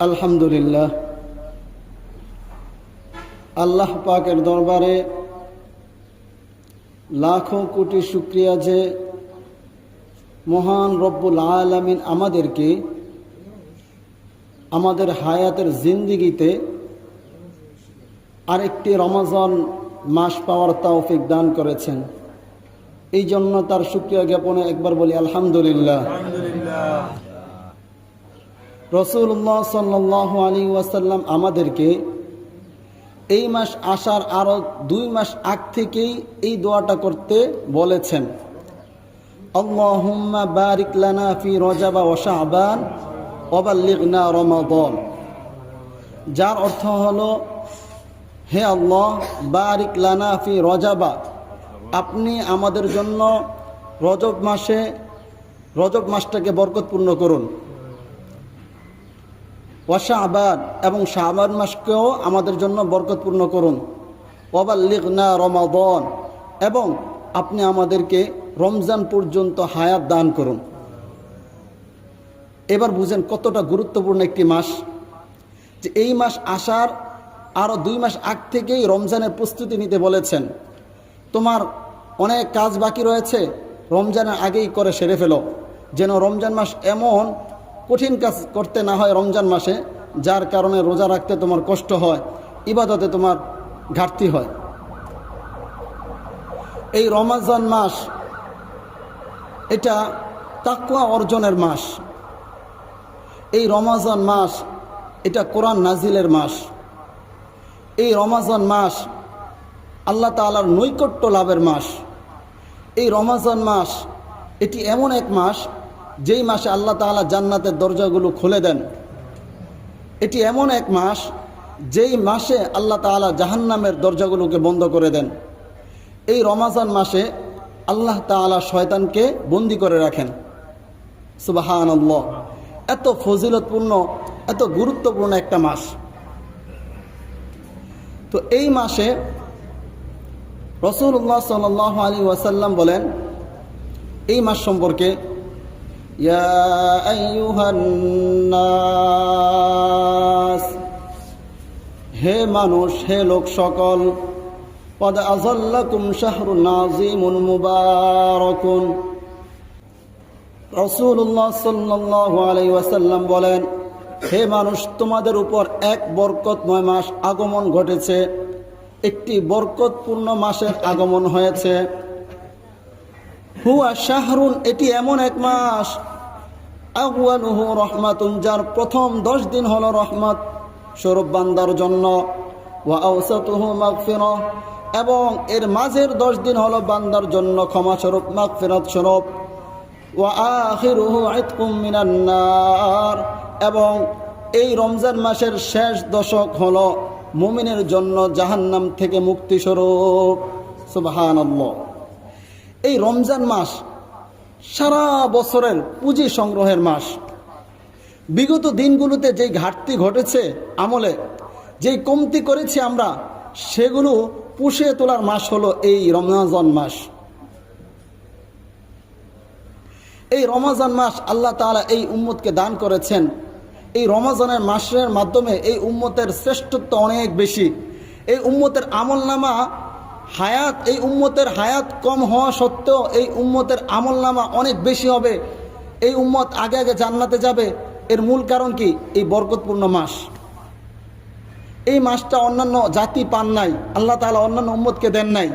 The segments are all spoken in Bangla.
আলহামদুলিল্লাহ, আল্লাহ পাকের দরবারে লাখো কোটি শুকরিয়া যে মহান রব্বুল আলামিন আমাদেরকে আমাদের হায়াতের জিন্দিগিতে আরেকটি রমজান মাস পাওয়ার তৌফিক দান করেছেন। এই জন্য তার শুকরিয়া জ্ঞাপনে একবার বলি আলহামদুলিল্লাহ। রাসূলুল্লাহ সাল্লাল্লাহু আলাইহি ওয়াসাল্লাম আমাদেরকে এই মাস আসার আরো 2 মাস আগ থেকেই এই দোয়াটা করতে বলেছেন, আল্লাহুম্মা বারিক লানা ফি রজব ওয়া শাবান ওয়া বাল্লিগনা রমাদান। যার অর্থ হলো, হে আল্লাহ, বারিক লানা ফি রজবা, আপনি আমাদের জন্য রজব মাসটাকে বরকতপূর্ণ করুন। ওয়া শাবান, এবং শাবান মাসকেও আমাদের জন্য বরকতপূর্ণ করুন। ওয়া বাল্লিগনা রমাদান, এবং আপনি আমাদেরকে রমজান পর্যন্ত হায়াত দান করুন। এবার বুঝেন কতটা গুরুত্বপূর্ণ একটি মাস, যে এই মাস আসার আরও 2 মাস আগ থেকেই রমজানের প্রস্তুতি নিতে বলেছেন। তোমার অনেক কাজ বাকি রয়েছে, রমজানের আগেই করে সেরে ফেলো, যেন রমজান মাস এমন কঠিন কাজ করতে না হয় রমজান মাসে, যার কারণে রোজা রাখতে তোমার কষ্ট হয়, ইবাদতে তোমার ঘাটতি হয়। এই রমজান মাস এটা তাকওয়া অর্জনের মাস। এই রমজান মাস এটা কোরআন নাজিলের মাস। এই রমজান মাস আল্লাহ তাআলার নৈকট্য লাভের মাস। এই রমজান মাস এটি এমন এক মাস যেই মাসে আল্লাহ তাআলা জান্নাতের দরজাগুলো খুলে দেন। এটি এমন এক মাস যেই মাসে আল্লাহ তাআলা জাহান্নামের দরজাগুলোকে বন্ধ করে দেন। এই রমজান মাসে আল্লাহ তাআলা শয়তানকে বন্দী করে রাখেন। সুবহানাল্লাহ, এত ফজিলতপূর্ণ, এত গুরুত্বপূর্ণ একটা মাস। তো এই মাসে রাসূলুল্লাহ সাল্লাল্লাহু আলাইহি ওয়াসাল্লাম বলেন এই মাস সম্পর্কে, ইয়া আইয়ুহান নাস, হে মানুষ, হে লোক সকল, কদ আযাল্লাকুম শাহরুন আযীমুন মুবারাকুন। রাসূলুল্লাহ সাল্লাল্লাহু আলাইহি ওয়াসাল্লাম বলেন, হে মানুষ, তোমাদের উপর এক বরকতময় মাস আগমন ঘটেছে, একটি বরকতপূর্ণ মাসের আগমন হয়েছে। হুয়া শাহরুন, এটি এমন এক মাস, আউয়ালুহু রহমাতুন, যার প্রথম 10 দিন হলো রহমত স্বরূপ বান্দার জন্য। ওয়া আওসাতুহু মাগফিরাহ, এবং এর মাঝের 10 দিন হলো বান্দার জন্য ক্ষমা স্বরূপ, মাগফিরাত স্বরূপ। ওয়া আখিরুহু ইতকুম মিনান নার, এবং এই রমজান মাসের শেষ দশক হলো মুমিনের জন্য জাহান্নাম থেকে মুক্তি স্বরূপ। সুবহানাল্লাহ। এই রমজান মাস সারা বছরের পুঁজি সংগ্রহের মাস। বিগত দিনগুলোতে যেই ঘাটতি ঘটেছে, আমলে যেই কমতি করেছি আমরা, সেগুলো পুষিয়ে তোলার মাস হলো এই রমজান মাস। এই রমজান মাস আল্লাহ তাআলা এই উম্মতকে দান করেছেন। এই রমজানের মাসের মাধ্যমে এই উম্মতের শ্রেষ্ঠত্ব অনেক বেশি। এই উম্মতের আমলনামা হায়াত, এই উম্মতের হায়াত কম হওয়া সত্ত্বেও এই উম্মতের আমলনামা অনেক বেশি হবে। এই উম্মত আগে আগে জান্নাতে যাবে। এর মূল কারণ কি? এই বরকতপূর্ণ মাস। এই মাসটা অন্যান্য জাতি পান নাই, আল্লাহ তাআলা অন্যান্য উম্মতকে দেন নাই,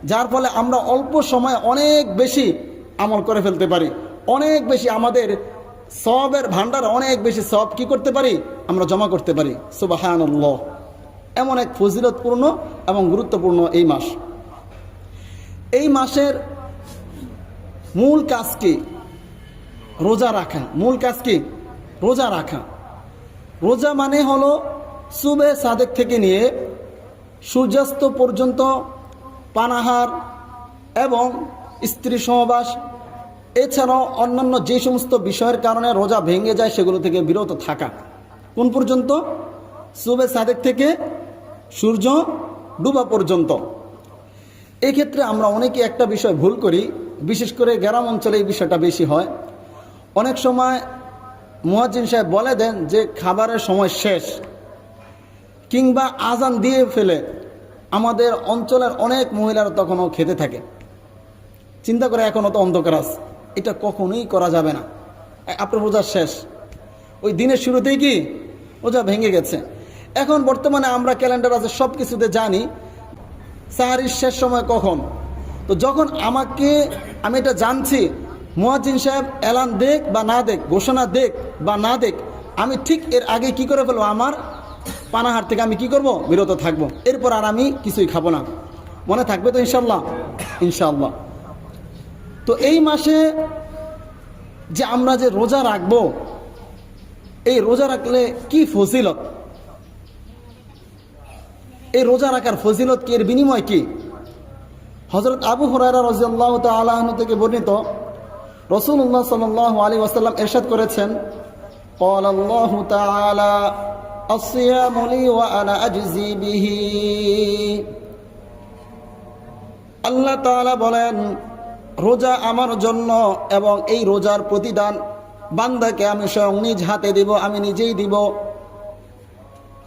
যার ফলে আমরা অল্প সময়ে অনেক বেশি আমল করে ফেলতে পারি। অনেক বেশি আমাদের সওয়াবের ভান্ডার, অনেক বেশি সওয়াব কি করতে পারি? আমরা জমা করতে পারি। সুবহানাল্লাহ। এমন এক ফজিলতপূর্ণ এবং গুরুত্বপূর্ণ এই মাস। এই মাসের মূল কাজ কি? রোজা রাখা। মূল কাজ কি? রোজা রাখা। রোজা মানে হলো সুবে সাদেক থেকে নিয়ে সূর্যাস্ত পর্যন্ত পানাহার এবং স্ত্রী সহবাস, এছাড়াও অন্যান্য যে সমস্ত বিষয়ের কারণে রোজা ভেঙে যায় সেগুলো থেকে বিরত থাকা। কোন পর্যন্ত? সুবে সাদেক থেকে সূর্য ডুবা পর্যন্ত। এক্ষেত্রে আমরা অনেকে একটা বিষয় ভুল করি, বিশেষ করে গ্রাম অঞ্চলে এই বিষয়টা বেশি হয়। অনেক সময় মুয়াজ্জিন সাহেব বলে দেন যে খাবারের সময় শেষ, কিংবা আজান দিয়ে ফেলে, আমাদের অঞ্চলের অনেক মহিলারা তখনও খেতে থাকে। চিন্তা করে এখনও তো অন্ধকার আছে, এটা কখনোই করা যাবে না। আপনার রোজা শেষ, ওই দিনের শুরুতেই কি রোজা ভেঙে গেছে। এখন বর্তমানে আমরা ক্যালেন্ডার আছে, সব কিছুতে জানি সাহারির শেষ সময় কখন। তো যখন আমি এটা জানছি, মুয়াজ্জিন সাহেব এলান দেখ বা না দেখ, ঘোষণা দেখ বা না দেখ, আমি ঠিক এর আগে কি করে ফেলবো, আমার পানাহার থেকে আমি কি করব, বিরত থাকব। এরপর আর আমি কিছুই খাবো না। মনে থাকবে তো ইনশাল্লাহ? ইনশাল্লাহ। তো এই মাসে যে আমরা যে রোজা রাখবো, এই রোজা রাখলে কি ফজিলত, এই রোজা রাখার ফজিলত কি, এর বিনিময় কি? হযরত আবু হুরায়রা রাদিয়াল্লাহু তাআলা আনহু থেকে বর্ণিত, রাসূলুল্লাহ সাল্লাল্লাহু আলাইহি ওয়াসাল্লাম ইরশাদ করেছেন, ক্বালা আল্লাহু তাআলা আস-সিয়ামু লি ওয়া আনা আজজি বিহি। আল্লাহ তাআলা বলেন, রোজা আমার জন্য এবং এই রোজার প্রতিদান বান্দাকে আমি স্বয়ং নিজ হাতে দিব, আমি নিজেই দিব।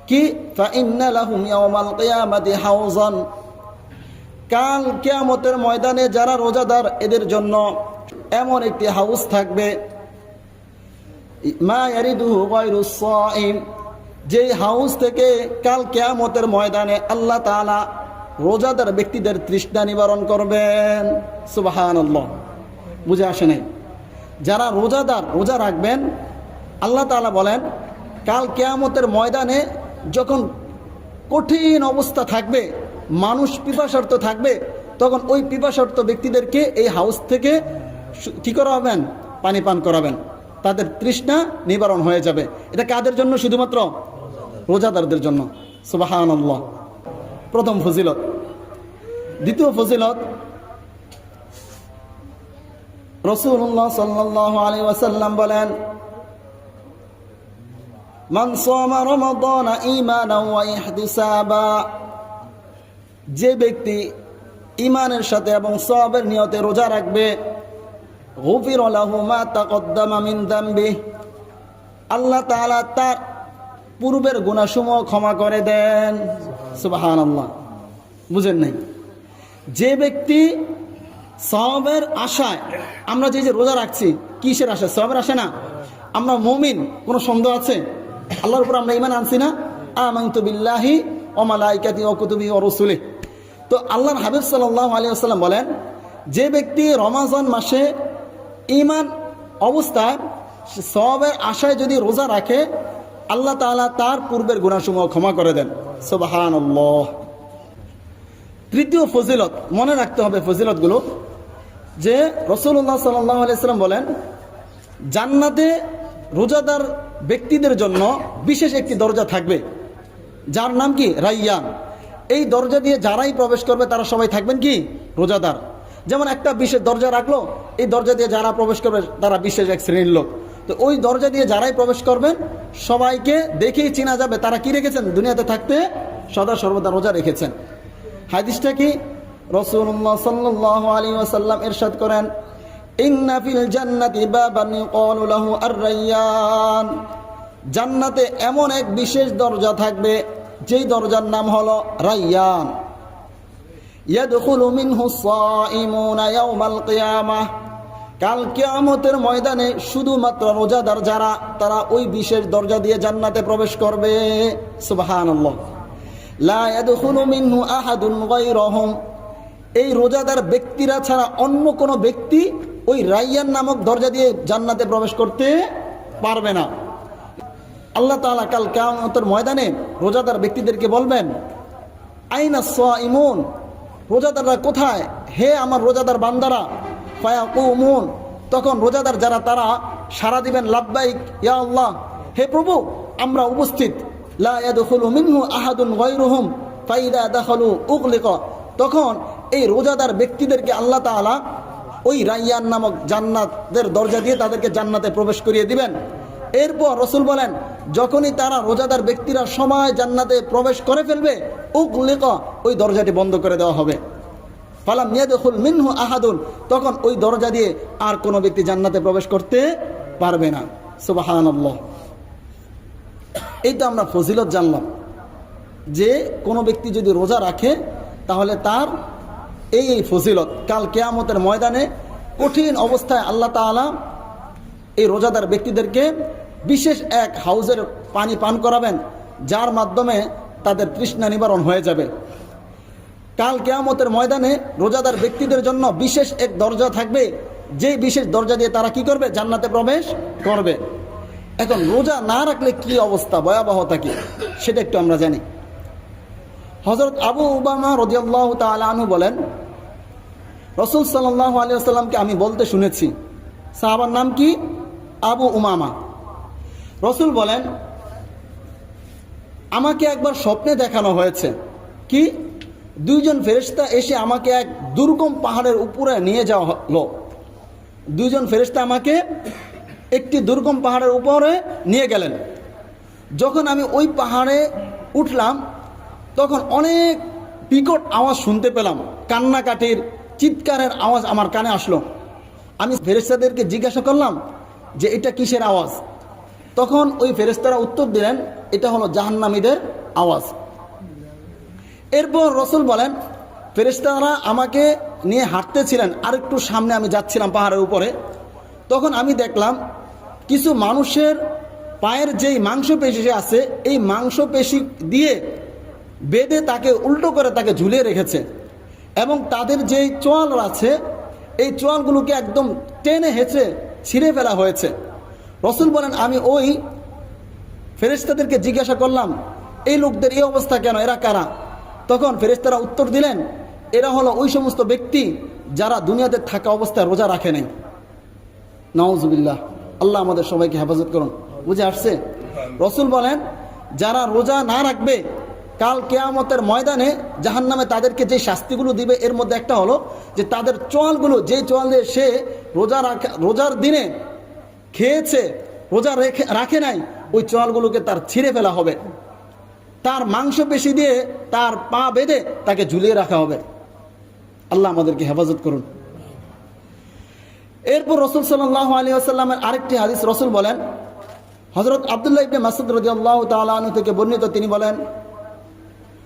কি? ফাইন্না লাহুম ইয়াওমাল কিয়ামাতি হাউজান, কাল কিয়ামতের ময়দানে যারা রোজাদার এদের জন্য এমন একটি হাউস থাকবে, মা ইয়ারিদুহু গায়রুস সাইম, যেই হাউস থেকে কাল কিয়ামতের ময়দানে আল্লাহ তাআলা রোজাদার ব্যক্তিদের তৃষ্ণা নিবারণ করবেন। সুবহানাল্লাহ। বুঝে আসে নাই? যারা রোজাদার, রোজা রাখবেন, আল্লাহ তাআলা বলেন কাল কিয়ামতের ময়দানে যখন কঠিন অবস্থা থাকবে, মানুষ পিপাসার্ত থাকবে, তখন ওই পিপাসার্ত ব্যক্তিদেরকে এই হাউস থেকে কি করাবেন? পানি পান করাবেন, তাদের তৃষ্ণা নিবারণ হয়ে যাবে। এটা কাদের জন্য? শুধুমাত্র রোজাদারদের জন্য। সুবহানাল্লাহ। প্রথম ফজিলত। দ্বিতীয় ফজিলত, রাসূলুল্লাহ সাল্লাল্লাহু আলাইহি ওয়াসাল্লাম বলেন, মান সামা রমাদান ঈমানান ওয়া ইহতিসাবা, যে ব্যক্তি ঈমানের সাথে এবং সওয়াবের নিয়তে রোজা রাখবে, গুফির লাহু মা তাকদ্দামা মিন যামবি, আল্লাহ তাআলা তার পূর্বের গুনাহসমূহ ক্ষমা করে দেন। সুবহানাল্লাহ। বুঝেন নাই? যে ব্যক্তি সওয়াবের আশায়, আমরা যে রোজা রাখছি কিসের আশায়? সওয়াবের আশা না? আমরা মুমিন, কোনো সন্দেহ আছে? আল্লাহর উপর আমরা ঈমান আনছি না? আমানতু বিল্লাহি ওয়া মালাইকাতিহি ওয়া কুতুবিহি ওয়া রুসুলিহি। তো আল্লাহর হাবিব সাল্লাল্লাহু আলাইহি ওয়াসাল্লাম বলেন, যে ব্যক্তি রমাজান মাসে ঈমান অবস্থায় সওয়াবের আশায় যদি রোজা রাখে, আল্লাহ তাআলা তার পূর্বের গুনাহসমূহ ক্ষমা করে দেন। সুবহানাল্লাহ। তৃতীয় ফজিলত, মনে রাখতে হবে ফজিলতগুলো, যে রাসূলুল্লাহ সাল্লাল্লাহু আলাইহি ওয়াসাল্লাম বলেন, জান্নাতে রোজাদার ব্যক্তিদের জন্য বিশেষ একটি দরজা থাকবে, যার নাম কি? রাইয়ান। এই দরজা দিয়ে যারাই প্রবেশ করবে তারা সবাই থাকবেন কি? রোজাদার। যেমন একটা বিশেষ দরজা রাখলো, এই দরজা দিয়ে যারা প্রবেশ করবে তারা বিশেষ এক শ্রেণীর লোক। তো ওই দরজা দিয়ে যারাই প্রবেশ করবেন সবাইকে দেখেই চেনা যাবে তারা কি রেখেছেন, দুনিয়াতে থাকতে সদা সর্বদা রোজা রেখেছেন। হাদিসটা কি? রাসূলুল্লাহ সাল্লাল্লাহু আলাইহি ওয়াসাল্লাম ইরশাদ করেন, ইন্না ফিল জান্নাতি বাবান ইউকালু লাহু আর-রায়্যান, জান্নাতে এমন এক বিশেষ দরজা থাকবে যেই দরজার নাম হলো রায়্যান। ইয়াদখুলু মিনহু সাইমুনা ইয়াওমাল কিয়ামাহ, কাল কিয়ামতের ময়দানে শুধুমাত্র রোজাদার যারা, তারা ওই বিশেষ দরজা দিয়ে জান্নাতে প্রবেশ করবে। সুবহানাল্লাহ। লা ইয়াদখুলু মিনহু আহাদুন গায়রুহুম, এই রোজাদার ব্যক্তিরা ছাড়া অন্য কোনো ব্যক্তি ওই রায়্যান নামক দরজা দিয়ে জান্নাতে প্রবেশ করতে পারবে না। আল্লাহ তাআলা কাল কিয়ামতের ময়দানে রোজাদার ব্যক্তিদেরকে বলবেন, আইনা সাইমুন, রোজাদাররা কোথায়? হে আমার রোজাদার বান্দারা। ফায়াকুমুন, তখন রোজাদার যারা তারা সাড়া দিবেন, লাব্বাইক ইয়া আল্লাহ, হে প্রভু আমরা উপস্থিত। লা ইয়াদখুলু মিনহু আহাদুন গায়রুহুম ফাইদা দাখালু উগলিকা, তখন এই রোজাদার ব্যক্তিদেরকে আল্লাহ তাআলা ওই রায়্যান নামক জান্নাতের দরজা দিয়ে তাদেরকে জান্নাতে প্রবেশ করিয়ে দিবেন। এরপর রাসূল বলেন, যখনই তারা রোজাদার ব্যক্তিরা সময় জান্নাতে প্রবেশ করে ফেলবে, উগলিকা, ওই দরজাটি বন্ধ করে দেওয়া হবে। ফালাম ইয়াদখুল মিনহু আহাদুন, তখন ওই দরজা দিয়ে আর কোনো ব্যক্তি জান্নাতে প্রবেশ করতে পারবে না। সুবহানাল্লাহ। এই তো আমরা ফজিলত জানলাম যে কোনো ব্যক্তি যদি রোজা রাখে তাহলে তার এই ফজিলত কাল কিয়ামতের ময়দানে কঠিন অবস্থায় আল্লাহ তাআলা এই রোজাদার ব্যক্তিদেরকে বিশেষ এক হাউজের পানি পান করাবেন, যার মাধ্যমে তাদের তৃষ্ণা নিবারণ হয়ে যাবে। কাল কিয়ামতের ময়দানে রোজাদার ব্যক্তিদের জন্য বিশেষ এক দরজা থাকবে, যে বিশেষ দরজা দিয়ে তারা কি করবে? জান্নাতে প্রবেশ করবে। এখন রোজা না রাখলে কি অবস্থা, ভয়াবহতা কি, সেটা একটু আমরা জানি। হযরত আবু উমামা রাদিয়াল্লাহু তাআলা আনহু বলেন, রাসূল সাল্লাল্লাহু আলাইহি ওয়াসাল্লামকে আমি বলতে শুনেছি, সাহাবার নাম কি? আবু উমামা। রাসূল বলেন, আমাকে একবার স্বপ্নে দেখানো হয়েছে কি দুইজন ফেরেশতা এসে আমাকে এক দুর্গম পাহাড়ের উপরে নিয়ে যাওয়া হলো। দুইজন ফেরেশতা আমাকে একটি দুর্গম পাহাড়ের উপরে নিয়ে গেলেন। যখন আমি ওই পাহাড়ে উঠলাম তখন অনেক বিকট আওয়াজ শুনতে পেলাম, কান্নাকাটির চিৎকারের আওয়াজ আমার কানে আসলো। আমি ফেরেশতাদেরকে জিজ্ঞাসা করলাম যে এটা কিসের আওয়াজ? তখন ওই ফেরেশতারা উত্তর দিলেন, এটা হলো জাহান্নামীদের আওয়াজ। এরপর রাসূল বলেন, ফেরেশতারা আমাকে নিয়ে হাঁটতেছিলেন, আরেকটু সামনে আমি যাচ্ছিলাম পাহাড়ের উপরে। তখন আমি দেখলাম কিছু মানুষের পায়ের যেই মাংসপেশি আছে, এই মাংসপেশি দিয়ে বেঁধে তাকে উল্টো করে তাকে ঝুলিয়ে রেখেছে, এবং তাদের যেই চোয়াল আছে এই চোয়ালগুলোকে একদম টেনে হেঁচে ছিঁড়ে ফেলা হয়েছে। রাসূল বলেন, আমি ওই ফেরেশতাদেরকে জিজ্ঞাসা করলাম, এই লোকদের এই অবস্থা কেন, এরা কারা? তখন ফেরেশতারা উত্তর দিলেন, এরা হলো ওই সমস্ত ব্যক্তি যারা দুনিয়াতে থাকা অবস্থায় রোজা রাখে নাই। নাউজুবিল্লাহ, আল্লাহ আমাদের সবাইকে হেফাজত করুন। বুঝে আসছে? রাসূল বলেন, যারা রোজা না রাখবে কাল কিয়ামতের ময়দানে জাহান্নামে তাদেরকে যে শাস্তিগুলো দিবে, এর মধ্যে একটা হলো যে তাদের চোয়ালগুলো, যে চোয়াল দিয়ে সে রোজার দিনে খেয়েছে, রোজা রাখে নাই, ওই চোয়ালগুলোকে তার ছিঁড়ে ফেলা হবে, তার মাংসপেশি দিয়ে তার পা বেঁধে তাকে ঝুলিয়ে রাখা হবে। আল্লাহ আমাদেরকে হেফাজত করুন। এরপর রাসূল সাল্লাল্লাহু আলাইহি ওয়াসাল্লামের আরেকটি হাদিস, রাসূল বলেন, হযরত আব্দুল্লাহ ইবনে মাসউদ রাদিয়াল্লাহু তাআলা আনহু থেকে বর্ণিত, তিনি বলেন,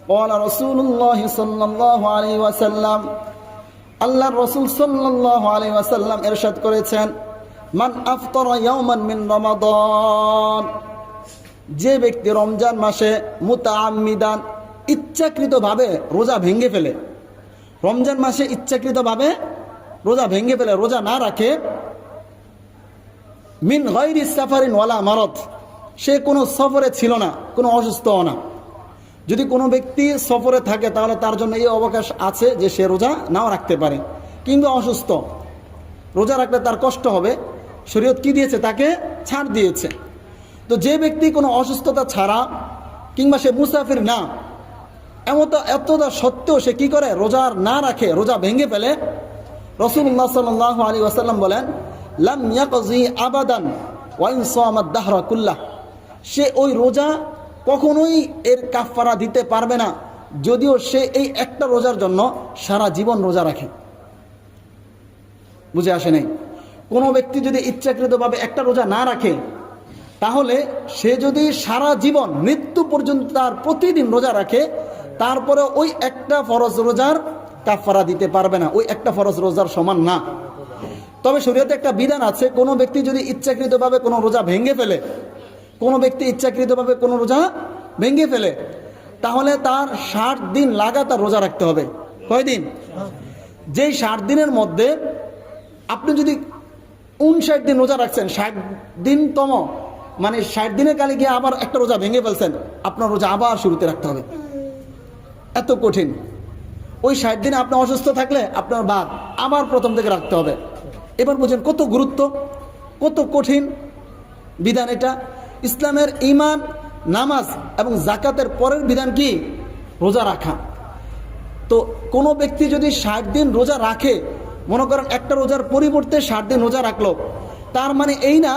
ক্বালা রাসূলুল্লাহ সাল্লাল্লাহু আলাইহি ওয়াসাল্লাম, আল্লাহর রাসূল সাল্লাল্লাহু আলাইহি ওয়াসাল্লাম ইরশাদ করেছেন, মান আফতারা ইয়াওমান মিন রমাদান, যে ব্যক্তি রমজান মাসে মুতাআম্মিদান, ইচ্ছাকৃতভাবে রোজা ভেঙে ফেলে, রমজান মাসে ইচ্ছাকৃতভাবে রোজা ভেঙে ফেলে, রোজা না রাখে, মিন গায়রি সাফারিন ওয়ালা মারাদ, সে কোনো সফরে ছিল না, কোনো অসুস্থও না। যদি কোনো ব্যক্তি সফরে থাকে তাহলে তার জন্য এই অবকাশ আছে যে সে রোজা নাও রাখতে পারে, কিংবা অসুস্থ, রোজা রাখলে তার কষ্ট হবে, শরীয়ত কি দিয়েছে? তাকে ছাড় দিয়েছে। তো যে ব্যক্তি কোনো অসুস্থতা ছাড়া কিংবা সে মুসাফির না, এতটা সত্ত্বেও সে কি করে? রোজা না রাখে, রোজা ভেঙে ফেলে। রাসূলুল্লাহ সাল্লাল্লাহু আলাইহি ওয়াসাল্লাম বলেন, লাম ইয়াকজি আবাদান ওয়া ইন সামাদ দাহরা কুল্লাহ, সে ওই রোজা কখনোই এর কাফারা দিতে পারবে না, যদিও সে এই একটা রোজার জন্য সারা জীবন রোজা রাখে। বুঝে আসে নাই? কোনো ব্যক্তি যদি ইচ্ছাকৃতভাবে একটা রোজা না রাখে, তাহলে সে যদি সারা জীবন মৃত্যু পর্যন্ত তার প্রতিদিন রোজা রাখে, তারপরে ওই একটা ফরজ রোজার কাফারা দিতে পারবে না, ওই একটা ফরজ রোজার সমান না। তবে শরীয়তে একটা বিধান আছে, কোনো ব্যক্তি যদি ইচ্ছাকৃতভাবে কোনো রোজা ভেঙে ফেলে, কোনো ব্যক্তি ইচ্ছাকৃতভাবে কোনো রোজা ভেঙে ফেলে, তাহলে তার 60 দিন লাগাতার রোজা রাখতে হবে। কয়দিন? যেই 60 দিনের মধ্যে আপনি যদি 59 দিন রোজা রাখছেন, 60 দিনতম মানে 60 দিনের কালে গিয়ে আবার একটা রোজা ভেঙে ফেলছেন, আপনার রোজা আবার শুরুতে রাখতে হবে। এত কঠিন। ওই 60 দিনে আপনি অসুস্থ থাকলে আপনার বাদ আবার প্রথম থেকে রাখতে হবে। এবার বুঝেন কত গুরুত্ব, কত কঠিন বিধান এটা। ইসলামের ঈমান, নামাজ এবং যাকাতের পরের বিধান কি? রোজা রাখা। তো কোনো ব্যক্তি যদি 60 দিন রোজা রাখে, মনে করেন একটা রোজার পরিবর্তে 60 দিন রোজা রাখলো, তার মানে এই না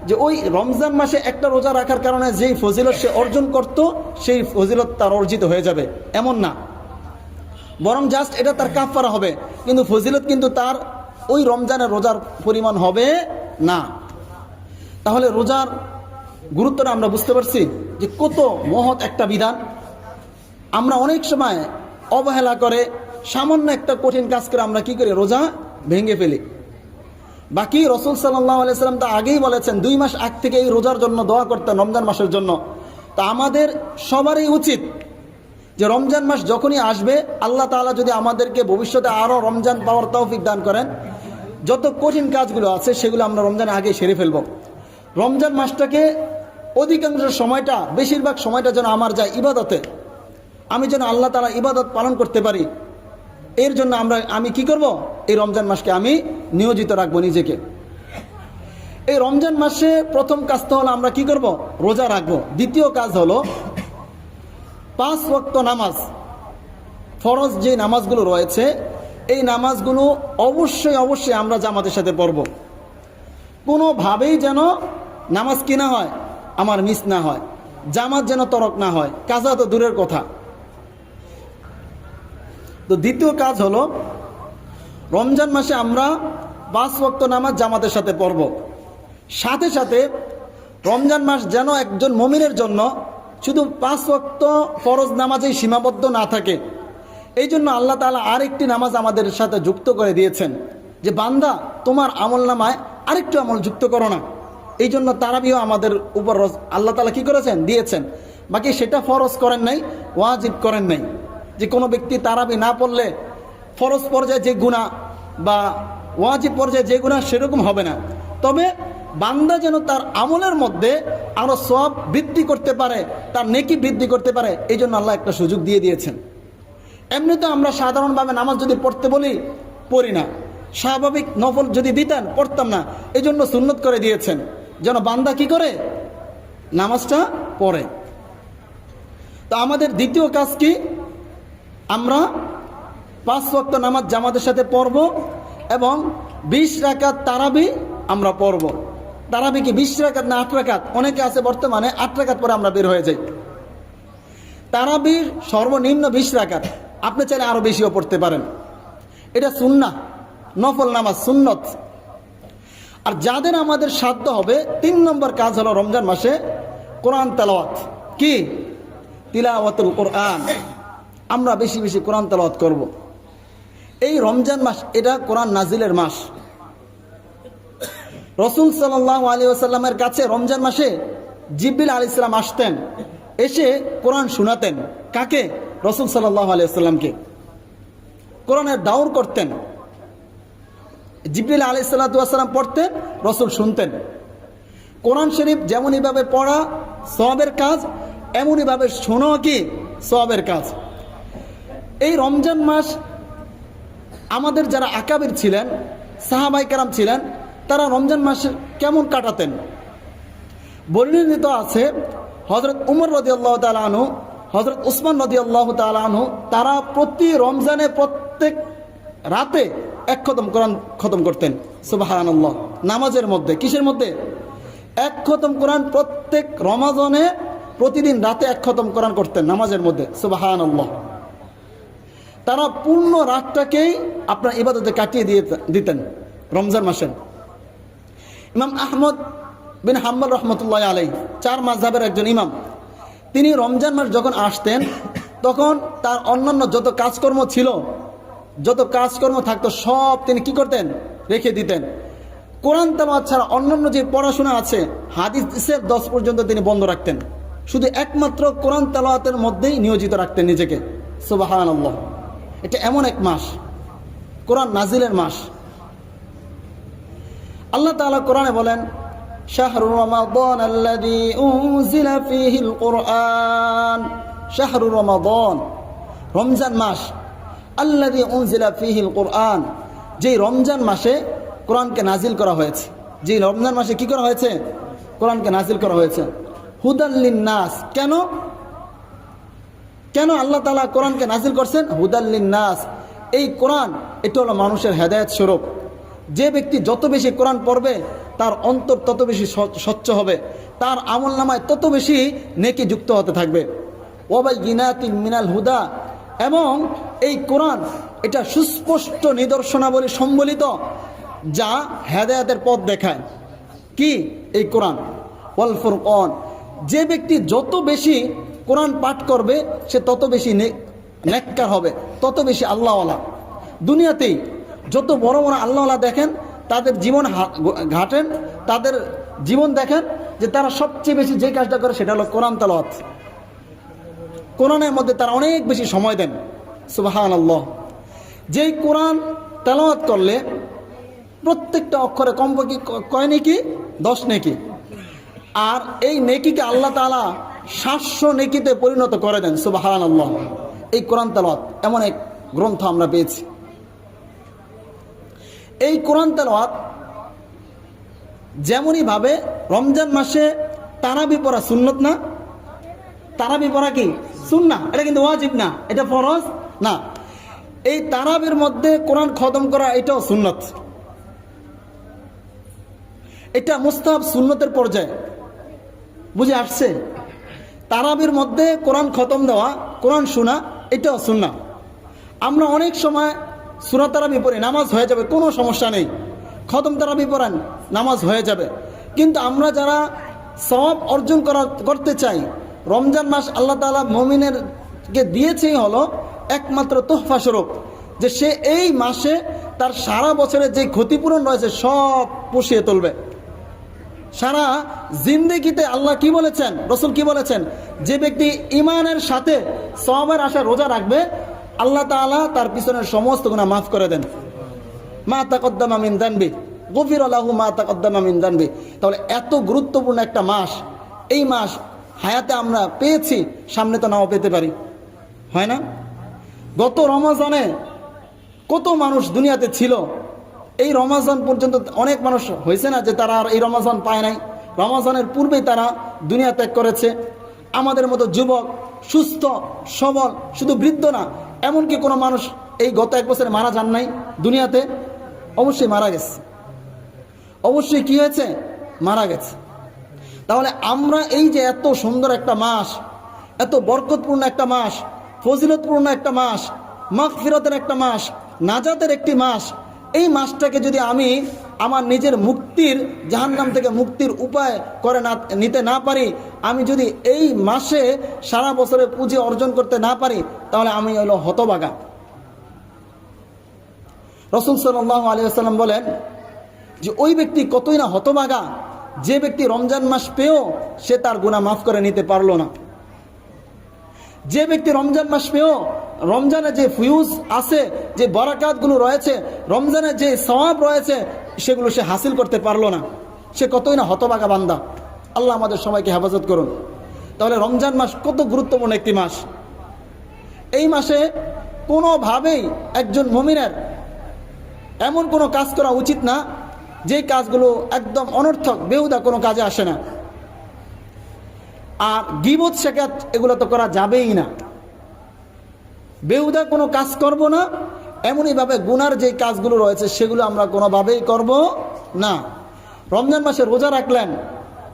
যে ওই রমজান মাসে একটা রোজা রাখার কারণে যেই ফজিলত সে অর্জন করত সেই ফজিলত তার অর্জিত হয়ে যাবে, এমন না। বরং জাস্ট এটা তার কাফারা হবে, কিন্তু ফজিলত কিন্তু তার ওই রমজানের রোজার পরিমাণ হবে না। তাহলে রোজার গুরুত্বটা আমরা বুঝতে পারছি যে কত মহৎ একটা বিধান। আমরা অনেক সময় অবহেলা করে সামান্য একটা কঠিন কাজ করে আমরা কি করি, রোজা ভেঙে ফেলি। বাকি রাসূল সাল্লাল্লাহু আলাইহি সাল্লাম তো আগেই বলেছেন 2 মাস আগ থেকে এই রোজার জন্য দোয়া করতেন, রমজান মাসের জন্য। তা আমাদের সবারই উচিত যে রমজান মাস যখনই আসবে, আল্লাহ তাআলা যদি আমাদেরকে ভবিষ্যতে আরও রমজান পাওয়ার তৌফিক দান করেন, যত কঠিন কাজগুলো আছে সেগুলো আমরা রমজান আগে সেরে ফেলব। রমজান মাসটাকে অধিকাংশ সময়টা, বেশিরভাগ সময়টা যেন আমার যায় ইবাদতে, আমি যেন আল্লাহ তাআলা ইবাদত পালন করতে পারি। এর জন্য আমি কি করব, এই রমজান মাসকে আমি নিয়োজিত রাখবো নিজেকে। এই রমজান মাসে প্রথম কাজ তো হলো আমরা কি করব, রোজা রাখবো। দ্বিতীয় কাজ হলো 5 ওয়াক্ত নামাজ, ফরজ যে নামাজগুলো রয়েছে এই নামাজগুলো অবশ্যই আমরা জামাতের সাথে পড়ব। কোনোভাবেই যেন নামাজ কি না হয়, আমার মিস না হয়, জামাত যেন তরক না হয়, কাজা তো দূরের কথা। তো দ্বিতীয় কাজ হলো রমজান মাসে আমরা 5 ওয়াক্ত নামাজ জামাতের সাথে পড়ব। সাথে সাথে রমজান মাস যেন একজন মুমিনের জন্য শুধু 5 ওয়াক্ত ফরজ নামাজেই সীমাবদ্ধ না থাকে। এই জন্য আল্লাহ তাআলা আরেকটি নামাজ আমাদের সাথে যুক্ত করে দিয়েছেন যে বান্দা তোমার আমল নামায় আরেকটু আমল যুক্ত করো না। এই জন্য তারাবিও আমাদের উপর আল্লাহ তাআলা কি করেছেন, দিয়েছেন। বাকি সেটা ফরজ করেন নাই, ওয়াজিব করেন নাই, যে কোনো ব্যক্তি তারাবি না পড়লে ফরজ পর্যায়ে যে গুনাহ বা ওয়াজিব পর্যায়ে যে গুনাহ সেরকম হবে না। তবে বান্দা যেন তার আমলের মধ্যে আরো সওয়াব বৃদ্ধি করতে পারে, তার নেকি বৃদ্ধি করতে পারে, এই জন্য আল্লাহ একটা সুযোগ দিয়ে দিয়েছেন। এমনিতে আমরা সাধারণভাবে নামাজ যদি পড়তে বলি পড়ি না, স্বাভাবিক নফল যদি দিতেন পড়তাম না। এই জন্য সুন্নত করে দিয়েছেন যেন বান্দা কি করে, নামাজটা পড়ে। তো আমাদের দ্বিতীয় কাজ কি, আমরা 5 ওয়াক্ত নামাজ জামাতের সাথে পড়ব এবং 20 রাকাত তারাবি আমরা পড়ব। তারাবি কি 20 রাকাত না 8 রাকাত? অনেকে আছে বর্তমানে 8 রাকাত পরে আমরা বের হয়ে যাই। তারাবির সর্বনিম্ন 20 রাকাত, আপনি চাইলে আরো বেশিও পড়তে পারেন। এটা সুন্নাহ, নফল নামাজ, সুন্নত। আর যাদের আমাদের সাধ্য হবে, 3 নম্বর কাজ হলো রমজান মাসে কোরআন তেলাওয়াত। কি? তিলাওয়াতুল কোরআন। আমরা বেশি বেশি কোরআন তেলাওয়াত করব। এই রমজান মাস এটা কোরআন নাজিলের মাস। রাসূল সাল্লাল্লাহু আলাইহি ওয়াসাল্লামের কাছে রমজান মাসে জিবরিল আলাইহিস সালাম আসতেন, এসে কোরআন শোনাতেন। কাকে? রাসূল সাল্লাল্লাহু আলাইহি ওয়াসাল্লামকে। কোরআনের দাওর করতেন। জিবরিল আলাইহিস সালাতু ওয়াসসালাম পড়তেন, রাসূল শুনতেন। কোরআন শরীফ যেমনইভাবে পড়া সওয়াবের কাজ, এমনইভাবে শোনা কি সওয়াবের কাজ। এই রমজান মাস আমাদের যারা আকাবির ছিলেন, সাহাবায়ে কেরাম ছিলেন, তারা রমজান মাসে কেমন কাটাতেন বর্ণিত আছে। হযরত উমর রাদিয়াল্লাহু তাআলা আনহু, হযরত উসমান রাদিয়াল্লাহু তাআলা আনহু, তারা প্রতি রমজানে প্রত্যেক রাতে 1 খতম কোরআন খতম করতেন। সুবহানাল্লাহ। নামাজের মধ্যে, কিসের মধ্যে? 1 খতম কোরআন প্রত্যেক রমজানে প্রতিদিন রাতে 1 খতম কোরআন করতেন নামাজের মধ্যে। সুবহানাল্লাহ। তারা পূর্ণ রাতটাকেই আপনার ইবাদতে কাটিয়ে দিতেন রমজান মাসে। ইমাম আহমদ বিন হাম্বল রহমতুল্লাহ আলাইহি, 4 মাযহাবের একজন ইমাম, তিনি রমজান মাস যখন আসতেন তখন তার অন্যান্য যত কাজকর্ম ছিল, যত কাজকর্ম থাকতো সব তিনি কি করতেন, রেখে দিতেন। কোরআন তেলাওয়াত ছাড়া অন্যান্য যে পড়াশোনা আছে, হাদিসের 10 পর্যন্ত তিনি বন্ধ রাখতেন। শুধু একমাত্র কোরআন তেলাওয়াতের মধ্যেই নিয়োজিত রাখতেন নিজেকে। সুবহানাল্লাহ। এটা এমন এক মাস, কোরআন নাজিলের মাস। আল্লাহ তাআলা কোরআনে বলেন, শাহরুর রমাদান আল্লাযী উনজিলা ফীহিল কুরআন। শাহরুর রমাদান, রমজান মাস। আল্লাযী উনজিলা ফীহিল কুরআন, যে রমজান মাসে কোরআনকে নাজিল করা হয়েছে। যে রমজান মাসে কি করা হয়েছে? কোরআনকে নাজিল করা হয়েছে। হুদাল লিন্নাস। কেন কেন আল্লাহ তাআলা কোরআনকে নাজিল করছেন? হুদাল লিন্নাস। এই কোরআন এটা হলো মানুষের হেদায়েত স্বরূপ। যে ব্যক্তি যত বেশি কোরআন পড়বে তার অন্তর তত বেশি স্বচ্ছ হবে, তার আমলনামায় তত বেশি নেকি যুক্ত হতে থাকবে। ওয়াবাইয়িনাতিন মিনাল হুদা, এবং এই কোরআন এটা সুস্পষ্ট নিদর্শনাবলী সম্বলিত যা হেদায়েতের পথ দেখায়। কি? এই কোরআন ওয়াল ফুরকান। যে ব্যক্তি যত বেশি কোরআন পাঠ করবে সে তত বেশি নেককার হবে, তত বেশি আল্লাহওয়ালা। দুনিয়াতেই যত বড় বড় আল্লাহওয়ালা দেখেন, তাদের জীবন ঘাটেন, তাদের জীবন দেখেন, যে তারা সবচেয়ে বেশি যে কাজটা করে সেটা হলো কোরআন তেলাওয়াত। কোরআনের মধ্যে তারা অনেক বেশি সময় দেন। সুবহানাল্লাহ। যেই কোরআন তেলাওয়াত করলে প্রত্যেকটা অক্ষরে কমপক্ষে কয় নেকি? 10 নেকি। আর এই নেকিকে আল্লাহ তাআলা 700 নেকিতে পরিণত করে দেন। সুবহানাল্লাহ। এই কোরআন তেলাওয়াত এমন এক গ্রন্থ আমরা পেয়েছি। এই কোরআন তেলাওয়াত যেমনই ভাবে রমজান মাসে তারাবি পড়া সুন্নত না? তারাবি পড়া কি সুন্নাহ? এটা কিন্তু ওয়াজিব না, এটা ফরজ না। এই তারাবির মধ্যে কোরআন খতম করা এটাও সুন্নত, এটা মুস্তাহাব সুন্নতের পর্যায়ে। বুঝে আসছে? তারাবির মধ্যে কোরআন খতম দেওয়া, কোরআন শোনা, এটাও সুন্নাহ। আমরা অনেক সময় সূরা তারাবি পড়ি, নামাজ হয়ে যাবে, কোনো সমস্যা নেই। খতম তারাবি পড়েন, নামাজ হয়ে যাবে। কিন্তু আমরা যারা সওয়াব অর্জন করতে চাই, রমজান মাস আল্লাহ তাআলা মুমিনেরকে দিয়েছেই হলো একমাত্র তোহফা স্বরূপ, যে সে এই মাসে তার সারা বছরের যে ক্ষতিপূরণ রয়েছে সব পুষিয়ে তুলবে। সারা জিন্দেগিতে আল্লাহ কি বলেছেন, রসুল কি বলেছেন? যে ব্যক্তি ইমানের সাথে সওয়াবের আশা রোজা রাখবে, আল্লাহ তাআলা তার পিছনের সমস্ত গুনাহ মাফ করে দেন। মা তাকদ্দামা মিন যানবি গফিরা লাহু মা তাকদ্দামা মিন যানবি। তাহলে এত গুরুত্বপূর্ণ একটা মাস, এই মাস হায়াতে আমরা পেয়েছি, সামনে তো নাও পেতে পারি, হয় না? গত রমজানে কত মানুষ দুনিয়াতে ছিল, এই রমজান পর্যন্ত অনেক মানুষ হয়েছে না যে তারা আর এই রমজান পায় নাই, রমজানের পূর্বেই তারা দুনিয়া ত্যাগ করেছে। আমাদের মতো যুবক, সুস্থ সবল, শুধু বৃদ্ধ না, এমনকি কোনো মানুষ এই গত 1 বছরে মারা যান নাই দুনিয়াতে? অবশ্যই মারা গেছে, অবশ্যই কি হয়েছে? মারা গেছে। তাহলে আমরা এই যে এত সুন্দর একটা মাস, এত বরকতপূর্ণ একটা মাস, ফজিলতপূর্ণ একটা মাস, মাগফিরাতের একটা মাস, নাজাতের একটি মাস, এই মাসটাকে যদি আমি আমার নিজের মুক্তির, জাহান্নাম থেকে মুক্তির উপায় করে নিতে না পারি, আমি যদি এই মাসে সারা বছরে পুঁজি অর্জন করতে না পারি, তাহলে আমি হলো হতভাগা। রাসূল সাল্লাল্লাহু আলাইহি ওয়াসাল্লাম বলেন যে ওই ব্যক্তি কতই না হতভাগা, যে ব্যক্তি রমজান মাস পেয়েও সে তার গুনাহ মাফ করে নিতে পারলো না। যে ব্যক্তি রমজান মাস পেয়েও রমজানে যে ফিউজ আছে, যে বরাকাতগুলো রয়েছে, রমজানে যে সওয়াব রয়েছে, সেগুলো সে হাসিল করতে পারলো না, সে কতই না হতভাগা বান্দা। আল্লাহ আমাদের সবাইকে হেফাজত করুন। তাহলে রমজান মাস কত গুরুত্বপূর্ণ একটি মাস। এই মাসে কোনোভাবেই একজন মুমিনের এমন কোনো কাজ করা উচিত না যে কাজগুলো একদম অনর্থক, বেহুদা কোনো কাজে আসে না। আর গীবত শেখাত এগুলো তো করা যাবেই না। বেহুদা কোনো কাজ করব না, এমনইভাবে গুনার যে কাজগুলো রয়েছে সেগুলো আমরা কোনোভাবেই করব না। রমজান মাসে রোজা রাখলেন,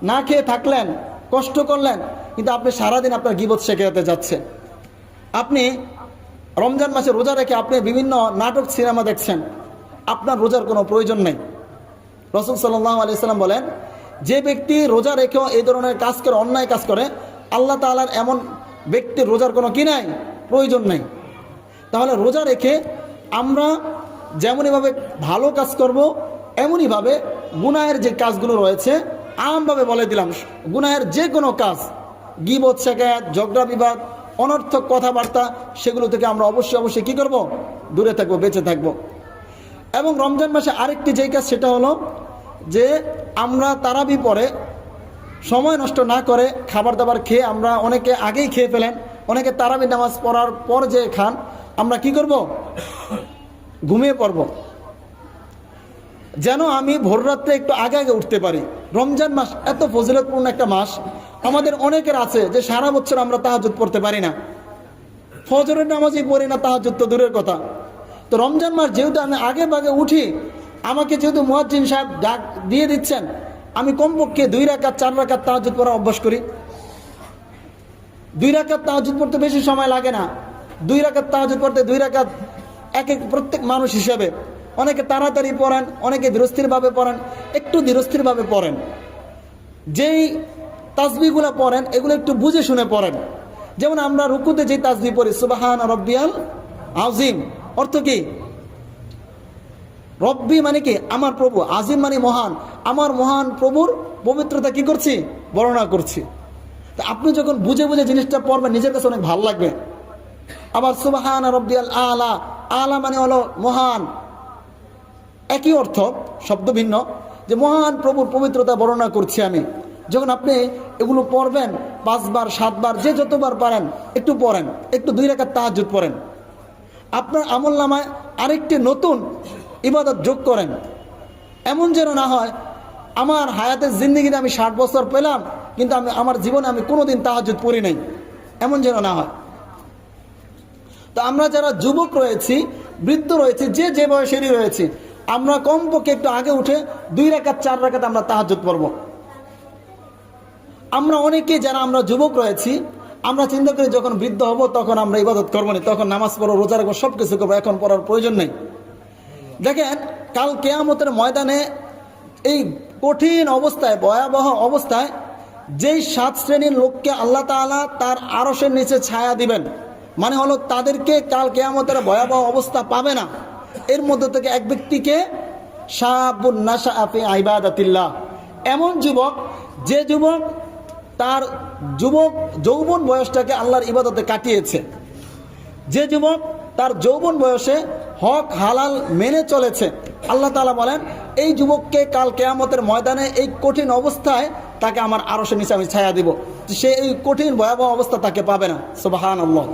না খেয়ে থাকলেন, কষ্ট করলেন, কিন্তু আপনি সারাদিন আপনার গীবত শেখাতে যাচ্ছে। আপনি রমজান মাসে রোজা রেখে আপনি বিভিন্ন নাটক সিনেমা দেখছেন, আপনার রোজার কোনো প্রয়োজন নেই। রাসূল সাল্লাল্লাহু আলাইহি ওয়াসাল্লাম বলেন, যে ব্যক্তি রোজা রেখেও এই ধরনের কাজ করে, অন্যায় কাজ করে, আল্লাহ তাআলার এমন ব্যক্তির রোজার কোনো কি নাই, প্রয়োজন নেই। তাহলে রোজা রেখে আমরা যেমনইভাবে ভালো কাজ করব, এমনইভাবে গুনাহের যে কাজগুলো রয়েছে, আমভাবে বলে দিলাম, গুনাহের যে কোনো কাজ, গীবত শিকায়াত, ঝগড়া বিবাদ, অনর্থক কথাবার্তা, সেগুলো থেকে আমরা অবশ্যই কি করব? দূরে থাকবো, বেঁচে থাকবো। এবং রমজান মাসে আরেকটি যেই কাজ, সেটা হলো যে আমরা তারাবি পরে সময় নষ্ট না করে খাবার দাবার খেয়ে, আমরা অনেকে আগেই খেয়ে ফেলেন, অনেকে তারাবি নামাজ পড়ার পর যে খান, আমরা কি করব? ঘুমিয়ে পড়ব, যেন আমি ভোর রাত্রে একটু আগে আগে উঠতে পারি। রমজান মাস এত ফজিলতপূর্ণ একটা মাস। আমাদের অনেকের আছে যে সারা বছর আমরা তাহাজ্জুদ পড়তে পারি না, ফজরের নামাজই পড়ি না, তাহাজ্জুদ তো দূরের কথা। তো রমজান মাস যেহেতু আমি আগে ভাগে উঠি, আমাকে যেহেতু মুয়াজ্জিন সাহেব ডাক দিয়ে দিচ্ছেন, আমি কমপক্ষে 2 রাকাত 4 রাকাত তাহাজ্জুদ পড়ার অভ্যাস করি। 2 রাকাত তাহাজ্জুদ পড়তে বেশি সময় লাগে না। 2 রাকাত তাহাজ্জুদ পড়তে 2 রাকাত প্রত্যেক মানুষ হিসাবে, অনেকে তাড়াতাড়ি পড়েন, অনেকে ধীরস্থিরভাবে পড়েন, একটু ধীরস্থিরভাবে পড়েন। যেই তাসবিহগুলো পড়েন এগুলো একটু বুঝে শুনে পড়েন। যেমন আমরা রুকুতে যে তাসবিহ পড়ি সুবহান রব্বিয়াল আযীম, অর্থ কি? রব্বি মানে কি? আমার প্রভু, আজিম মানে মহান, আমার মহান প্রভুর পবিত্রতা কি করছি? বর্ণনা করছি। তা আপনি যখন বুঝে বুঝে জিনিসটা পড়বেন নিজের কাছে অনেক ভালো লাগবে। আবার সুবহান রব্বিয়াল আলা, আলা মানে হলো মহান, একই অর্থ, শব্দ ভিন্ন, যে মহান প্রভুর পবিত্রতা বর্ণনা করছি আমি। যখন আপনি এগুলো পড়বেন 5 বার 7 বার যে যতবার পারেন একটু পড়েন, একটু 2 রাকাত তাহাজ্জুদ পড়েন, আপনার আমলনামায় আরেকটি নতুন ইবাদত যোগ করেন। এমন যেন না হয় আমার হায়াতের জিন্দেগিতে আমি 60 বছর পেলাম কিন্তু আমার জীবনে আমি কোনোদিন তাহাজ্জুদ পড়ি নাই, এমন যেন না হয়। তো আমরা যারা যুবক রয়েছি, বৃদ্ধ রয়েছি, যে যে বয়সেরই রয়েছি, আমরা কমপক্ষে একটু আগে উঠে 2 রাকাত 4 রাকাত আমরা তাহাজ্জুদ পড়ব। আমরা অনেকে যারা আমরা যুবক রয়েছি আমরা চিন্তা করি যখন বৃদ্ধ হব তখন আমরা ইবাদত করবো না, তখন নামাজ পড়ো, রোজা রাখবো, সব কিছু করবো, এখন পড়ার প্রয়োজন নেই। দেখেন কাল কিয়ামতের ময়দানে এই কঠিন অবস্থায়, ভয়াবহ অবস্থায় যেই 7 শ্রেণীর লোককে আল্লাহ তাআলা তার আরশের নিচে ছায়া দিবেন, মানে হলো তাদেরকে কাল কিয়ামতের ভয়াবহ অবস্থা পাবে না। এর মধ্যে থেকে এক ব্যক্তিকে শাবুন নাশআ ফি ইবাদাতিল্লাহ, এমন যুবক যে যুবক তার যৌবন বয়সটাকে আল্লাহর ইবাদতে কাটিয়েছে, যে যুবক তার যৌবন বয়সে হক হালাল মেনে চলেছে। আল্লাহ তাআলা বলেন এই যুবককে কাল কিয়ামতের ময়দানে এই কঠিন অবস্থায় তাকে আমার আরশের নিচে আমি ছায়া দিব, সে এই কঠিন ভয়াবহ অবস্থা তাকে পাবে না। সুবহানাল্লাহ।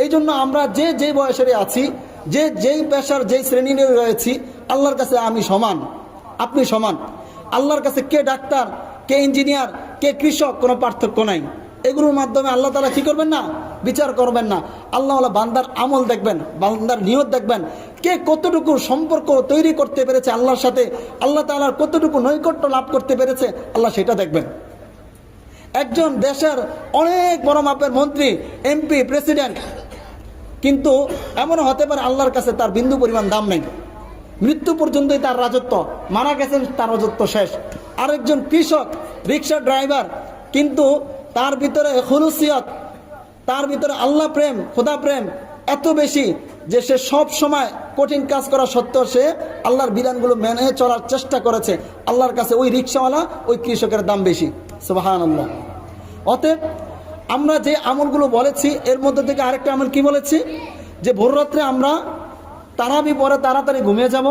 এই জন্য আমরা যে যেই বয়সেরই আছি, যে যেই পেশার যেই শ্রেণীর রয়েছি, আল্লাহর কাছে আমি সমান, আপনি সমান। আল্লাহর কাছে কে ডাক্তার, কে ইঞ্জিনিয়ার, কে কৃষক, কোনো পার্থক্য নাই। এগুলোর মাধ্যমে আল্লাহ তাআলা কি করবেন না? বিচার করবেন না। আল্লাহ বান্দার আমল দেখবেন, বান্দার নিয়ত দেখবেন, কে কতটুকু সম্পর্ক তৈরি করতে পেরেছে আল্লাহর সাথে, আল্লাহ তাআলার কতটুকু নৈকট্য লাভ করতে পেরেছে, আল্লাহ সেটা দেখবেন। একজন দেশের অনেক বড় মাপের মন্ত্রী, এমপি, প্রেসিডেন্ট, কিন্তু এমন হতে পারে আল্লাহর কাছে তার বিন্দু পরিমাণ দাম নেই, মৃত্যু পর্যন্তই তার রাজত্ব, মারা গেছেন তার রাজত্ব শেষ। আরেকজন কৃষক, রিক্সা ড্রাইভার, কিন্তু তার ভিতরে খুলুসিয়ত, তার ভিতরে আল্লাহ প্রেম, খোদা প্রেম এত বেশি যে সে সব সময় কঠিন কাজ করা সত্ত্বেও সে আল্লাহর বিধানগুলো মেনে চলার চেষ্টা করেছে। আল্লাহর কাছে ওই রিক্সাওয়ালা, ওই কৃষকের দাম বেশি। সুবহানাল্লাহ। অতএব আমরা যে আমলগুলো বলেছি এর মধ্যে থেকে আরেকটা আমল কি বলেছি, যে ভোর রাত্রে আমরা তারাবি পরে তাড়াতাড়ি ঘুমিয়ে যাব,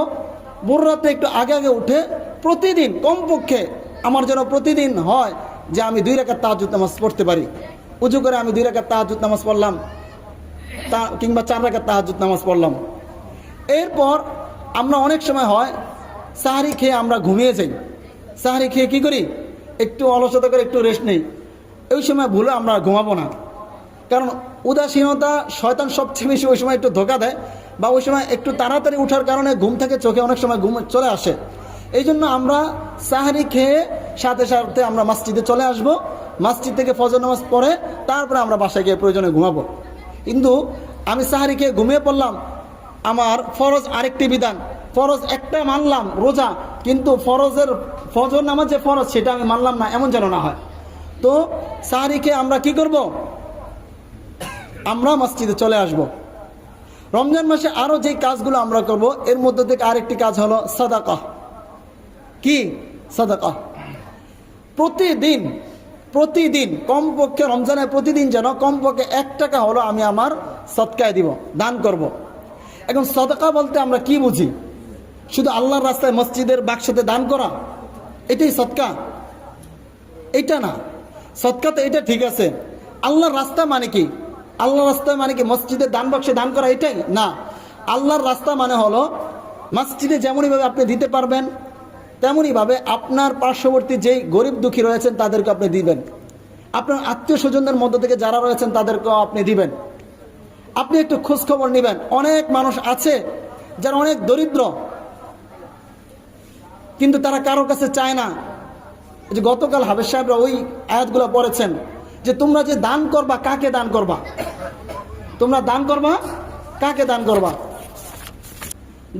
ভোর রাত্রে একটু আগে আগে উঠে প্রতিদিন কমপক্ষে আমার যেন প্রতিদিন হয় যে আমি 2 রাকাত তাহাজ্জুদ নামাজ পড়তে পারি। উজু করে আমি 2 রাকাত তাহাজ্জুদ নামাজ পড়লাম, কিংবা 4 রাকাত তাহাজ্জুদ নামাজ পড়লাম। এরপর আমরা অনেক সময় হয় সাহরি খেয়ে আমরা ঘুমিয়ে যাই, সাহরি খেয়ে কি করি, একটু অলসতা করে একটু রেস্ট নেই। ওই সময় ভুলে আমরা ঘুমাবো না, কারণ উদাসীনতা, শয়তান সবচেয়ে বেশি ওই সময় একটু ধোকা দেয়, বা ওই সময় একটু তাড়াতাড়ি উঠার কারণে ঘুম থেকে চোখে অনেক সময় ঘুম চলে আসে। এই জন্য আমরা সাহরি খেয়ে সাথে সাথে আমরা মসজিদে চলে আসব, মসজিদ থেকে ফজর নামাজ পড়ে তারপরে আমরা বাসায় গিয়ে প্রয়োজনে ঘুমাবো। কিন্তু আমি সাহরি খেয়ে ঘুমিয়ে পড়লাম, আমার ফরজ আরেকটি বিধান, ফরজ একটা মানলাম রোজা, কিন্তু ফজর নামাজ যে ফরজ সেটা আমি মানলাম না, এমন যেন না হয়। তো সাহরি খেয়ে আমরা কি করব, আমরা মসজিদে চলে আসব। রমজান মাসে আরও যেই কাজগুলো আমরা করব এর মধ্যে থেকে আরেকটি কাজ হলো সাদাকা। কি সাদাকা? প্রতিদিন কমপক্ষে রমজানের প্রতিদিন যেন কমপক্ষে 1 টাকা হলো আমি আমার সদকায় দিব, দান করব। এখন সাদাকা বলতে আমরা কি বুঝি? শুধু আল্লাহর রাস্তায় মসজিদের বাক্সতে দান করা, এটাই সদকা? এটা না। সদকা তো এটা ঠিক আছে, আল্লাহর রাস্তা মানে কি? আল্লাহর রাস্তা মানে কি মসজিদের দান বাক্সে দান করা? এটাই না। আল্লাহর রাস্তা মানে হলো মসজিদে যেমনইভাবে আপনি দিতে পারবেন তেমনইভাবে আপনার পার্শ্ববর্তী যেই গরিব দুঃখী রয়েছেন তাদেরকে আপনি দিবেন, আপনার আত্মীয় স্বজনদের মধ্য থেকে যারা রয়েছেন তাদেরকেও আপনি দিবেন। আপনি একটু খোঁজখবর নেবেন, অনেক মানুষ আছে যারা অনেক দরিদ্র, কিন্তু তারা কারোর কাছে চায় না। যে গতকাল হাফেজ সাহেবরা ওই আয়াতগুলো পড়েছেন যে তোমরা যে দান করবা, কাকে দান করবা? তোমরা দান করবা, কাকে দান করবা?